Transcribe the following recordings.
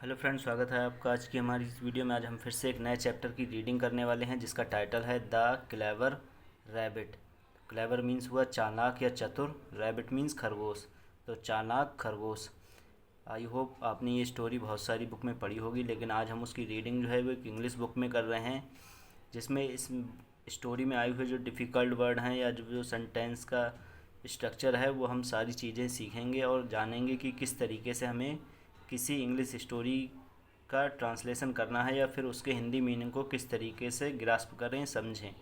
Hello friends, स्वागत है आपका आज की हमारी इस वीडियो में। आज हम फिर से एक नए चैप्टर की रीडिंग करने वाले हैं जिसका टाइटल है the clever rabbit. Clever means हुआ चालाक या चतुर, रैबिट मीन्स खरगोश, तो चालाक खरगोश। आई होप आपने ये स्टोरी बहुत सारी बुक में पढ़ी होगी, लेकिन आज हम उसकी रीडिंग जो है वो एक इंग्लिश बुक में कर रहे हैं, जिसमें इस स्टोरी में आए हुए जो डिफ़िकल्ट वर्ड हैं या जो सेंटेंस का स्ट्रक्चर है वो हम सारी चीज़ें सीखेंगे और जानेंगे कि किस तरीके से हमें किसी इंग्लिश स्टोरी का ट्रांसलेशन करना है या फिर उसके हिंदी मीनिंग को किस तरीके से ग्रास्प करें, समझें।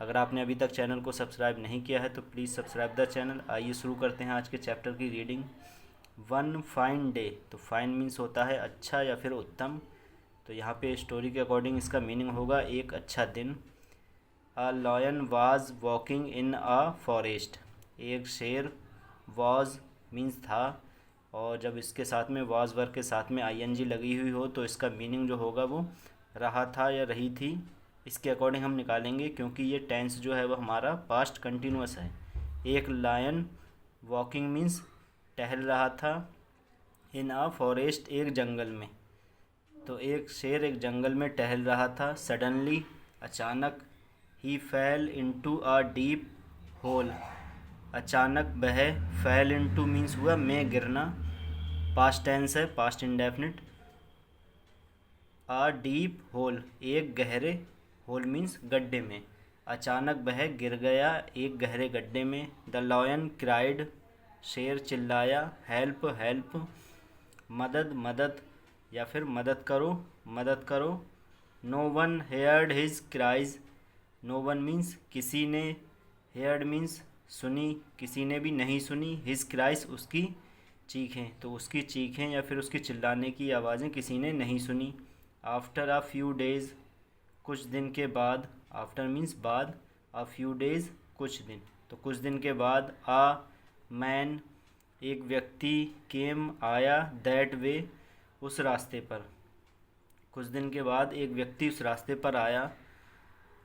अगर आपने अभी तक चैनल को सब्सक्राइब नहीं किया है तो प्लीज़ सब्सक्राइब द चैनल। आइए शुरू करते हैं आज के चैप्टर की रीडिंग। वन फाइन डे, तो फाइन मीन्स होता है अच्छा या फिर उत्तम, तो यहाँ पे स्टोरी के अकॉर्डिंग इसका मीनिंग होगा एक अच्छा दिन। A lion was walking in a forest, एक शेर, वाज मीन्स था, और जब इसके साथ में वाज वर्ग के साथ में आईएनजी लगी हुई हो तो इसका मीनिंग जो होगा वो रहा था या रही थी, इसके अकॉर्डिंग हम निकालेंगे, क्योंकि ये टेंस जो है वो हमारा पास्ट कंटिन्यूअस है। एक लायन वॉकिंग मीन्स टहल रहा था, इन अ फॉरेस्ट एक जंगल में, तो एक शेर एक जंगल में टहल रहा था। सडनली अचानक, ही fell into a deep hole, अचानक वह, फेल इनटू मीन्स हुआ में गिरना, पास्ट टेंस है, past indefinite. A deep hole एक गहरे, होल मीन्स गड्ढे में, अचानक वह गिर गया एक गहरे गड्ढे में। द लॉयन क्राइड, शेर चिल्लाया, हेल्प हेल्प, मदद मदद या फिर मदद करो, मदद करो। No one heard his cries, no one means किसी ने, हेयर्ड मीन्स सुनी, किसी ने भी नहीं सुनी, हिज क्राइज उसकी चीखें, तो उसकी चीखें या फिर उसकी चिल्लाने की आवाज़ें किसी ने नहीं सुनी। आफ्टर अ फ्यू डेज़, कुछ दिन के बाद, आफ्टर मीन्स बाद, अ फ्यू डेज़ कुछ दिन, तो कुछ दिन के बाद। आ मैन एक व्यक्ति, केम आया, दैट वे उस रास्ते पर, कुछ दिन के बाद एक व्यक्ति उस रास्ते पर आया।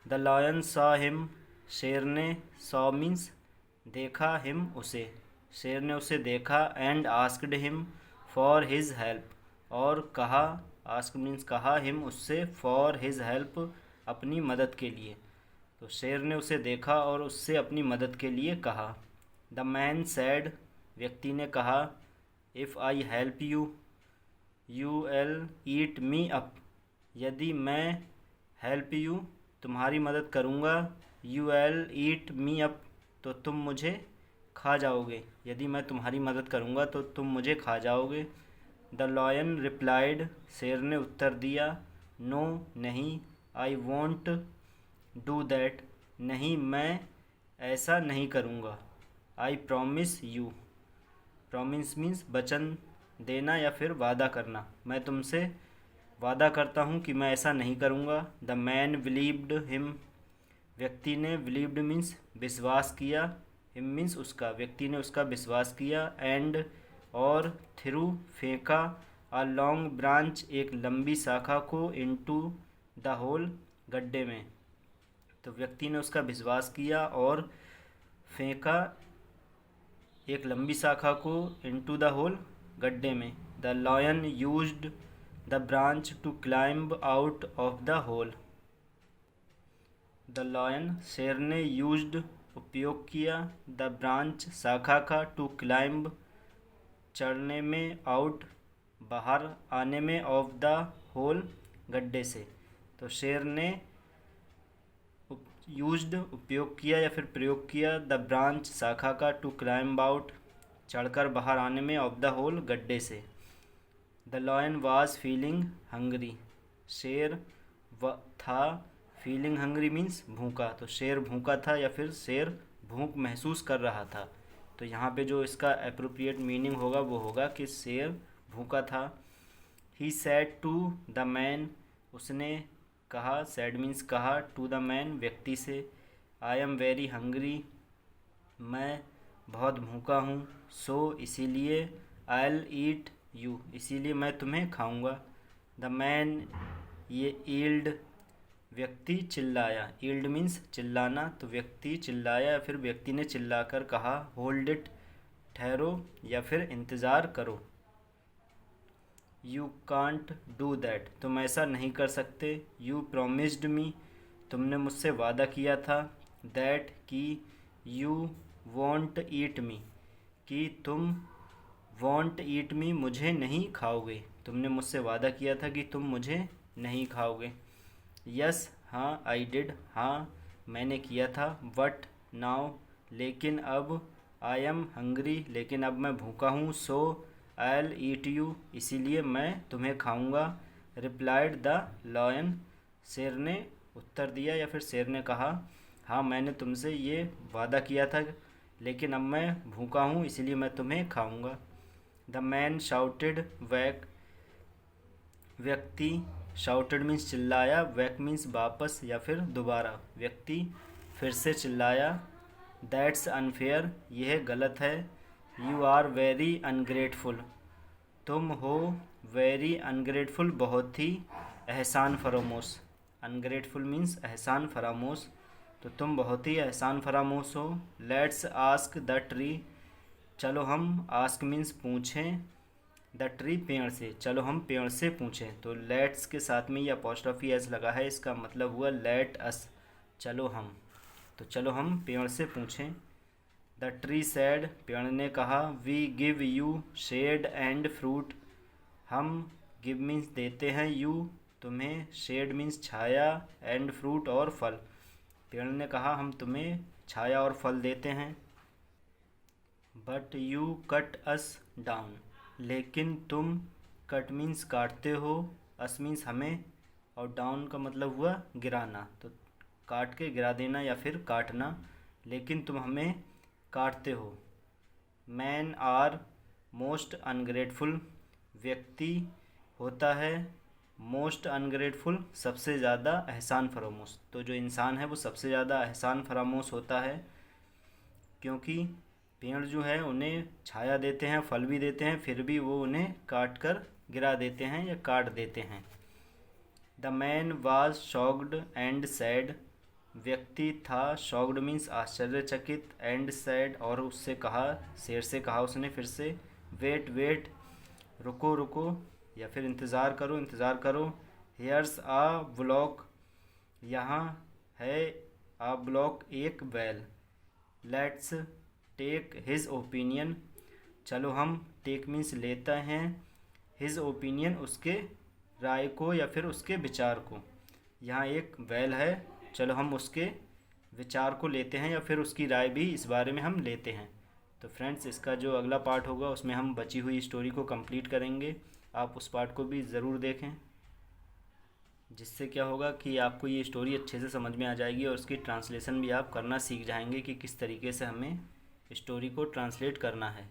द लॉयन सॉ हिम, शेर ने, सॉ मीन्स देखा, हिम उसे, शेर ने उसे देखा। And asked him for his help, और कहा, आस्क मीन्स कहा, हिम उससे, फॉर हिज हेल्प अपनी मदद के लिए, तो शेर ने उसे देखा और उससे अपनी मदद के लिए कहा। द मैन सैड, व्यक्ति ने कहा, if I help you, U L eat me up, यदि मैं हेल्प यू तुम्हारी मदद करूँगा, यू एल ईट मी अप तो तुम मुझे खा जाओगे, यदि मैं तुम्हारी मदद करूँगा तो तुम मुझे खा जाओगे। द लॉयन रिप्लाइड, शेर ने उत्तर दिया, नो नहीं, आई वॉन्ट डू दैट, नहीं मैं ऐसा नहीं करूँगा। I promise you, promise means वचन देना या फिर वादा करना, मैं तुमसे वादा करता हूँ कि मैं ऐसा नहीं करूँगा। द मैन बिलीव्ड हिम, व्यक्ति ने, बिलीव्ड मीन्स विश्वास किया, हिम मीन्स उसका, व्यक्ति ने उसका विश्वास किया। एंड और, थ्रू फेंका, अ लॉन्ग ब्रांच एक लंबी शाखा को, इनटू द होल गड्ढे में, तो व्यक्ति ने उसका विश्वास किया और फेंका एक लंबी शाखा को, इनटू द होल गड्ढे में। The lion used the branch to climb out of the hole, the lion शेर ने, यूज्ड उपयोग किया, द ब्रांच शाखा का, टू क्लाइंब चढ़ने में, आउट बाहर आने में, ऑफ द होल गड्ढे से, तो शेर ने यूज्ड उपयोग किया या फिर प्रयोग किया, द ब्रांच शाखा का, टू क्लाइंब आउट चढ़कर बाहर आने में, ऑफ द होल गड्ढे से। The lion was feeling hungry, शेर था, फीलिंग हंग्री मीन्स भूखा, तो शेर भूखा था या फिर शेर भूख महसूस कर रहा था, तो यहाँ पे जो इसका अप्रोप्रिएट मीनिंग होगा वो होगा कि शेर भूखा था। ही सैड टू द मैन, उसने कहा, सैड मीन्स कहा, टू द मैन व्यक्ति से, आई एम वेरी हंग्री, मैं बहुत भूखा हूँ, सो इसीलिए, आई एल ईट यू इसीलिए मैं तुम्हें खाऊंगा। द मैन ये ईल्ड, व्यक्ति चिल्लाया, ईल्ड मीन्स चिल्लाना, तो व्यक्ति चिल्लाया या फिर व्यक्ति ने चिल्लाकर कहा, होल्ड इट ठहरो या फिर इंतज़ार करो। यू कांट डू दैट, तुम ऐसा नहीं कर सकते। यू प्रोमिस्ड मी, तुमने मुझसे वादा किया था। दैट, कि। यू वॉन्ट ईट मी, कि तुम। वॉन्ट ईट मी, मुझे नहीं खाओगे, तुमने मुझसे वादा किया था कि तुम मुझे नहीं खाओगे। यस, हाँ। आई डिड, हाँ मैंने किया था। बट नाउ, लेकिन अब। आई एम हंग्री, लेकिन अब मैं भूखा हूँ। सो I'll ईट यू, इसीलिए मैं तुम्हें खाऊंगा। रिप्लाइड द लॉयन, शेर ने उत्तर दिया या फिर शेर ने कहा, हाँ मैंने तुमसे ये वादा किया था, लेकिन अब मैं भूखा हूँ इसीलिए मैं तुम्हें खाऊंगा। द मैन शाउटेड, वैक। व्यक्ति, शाउटेड मीन्स चिल्लाया, वैक मीन्स वापस या फिर दोबारा। व्यक्ति फिर से चिल्लाया। दैट्स अनफेयर, यह गलत है। यू आर वेरी अनग्रेटफुल, तुम हो। वेरी अनग्रेटफुल, बहुत ही एहसान फरामोश। अनग्रेटफुल मीन्स एहसान फरामोश, तो तुम बहुत ही एहसान फरामोश हो। लेट्स आस्क द ट्री, चलो हम। आस्क मीन्स पूछें। द ट्री, पेड़ से। चलो हम पेड़ से पूछें, तो लेट्स के साथ में ये अपॉस्ट्रोफी एस लगा है, इसका मतलब हुआ लेट अस, चलो हम। तो चलो हम पेड़ से पूछें। द ट्री सैड, पेड़ ने कहा। We give you shade and fruit, हम। गिव मीन्स देते हैं, यू तुम्हें। शेड मीन्स छाया, एंड फ्रूट और फल। पेड़ ने कहा हम तुम्हें छाया और फल देते हैं। But you cut us down, लेकिन तुम। कट मीन्स काटते हो, अस मीन्स हमें, और डाउन का मतलब हुआ गिराना, तो काट के गिरा देना या फिर काटना। लेकिन तुम हमें काटते हो। मैन आर मोस्ट अनग्रेटफुल, व्यक्ति होता है। मोस्ट अनग्रेटफुल, सबसे ज़्यादा एहसान फरामोश, तो जो इंसान है वो सबसे ज़्यादा एहसान फरामोश होता है, क्योंकि पेड़ जो है उन्हें छाया देते हैं, फल भी देते हैं, फिर भी वो उन्हें काट कर गिरा देते हैं या काट देते हैं। The man was shocked and sad, व्यक्ति था। शॉक्ड मीन्स आश्चर्यचकित, एंड सैड और उससे कहा, शेर से कहा उसने फिर से। वेट वेट, रुको रुको, या फिर इंतज़ार करो इंतज़ार करो। हेयर्स आ ब्लॉक, यहाँ है। आ ब्लॉक, एक बैल। लेट्स टेक हिज ओपिनियन, चलो हम। टेक मीन्स लेता हैं। हिज ओपिनियन, उसके राय को या फिर उसके विचार को। यहाँ एक बैल है, चलो हम उसके विचार को लेते हैं या फिर उसकी राय भी इस बारे में हम लेते हैं। तो फ्रेंड्स, इसका जो अगला पार्ट होगा उसमें हम बची हुई स्टोरी को कंप्लीट करेंगे। आप उस पार्ट को भी ज़रूर देखें, जिससे क्या होगा कि आपको ये स्टोरी अच्छे से समझ में आ जाएगी और उसकी ट्रांसलेशन भी आप करना सीख जाएंगे कि किस तरीके से हमें स्टोरी को ट्रांसलेट करना है।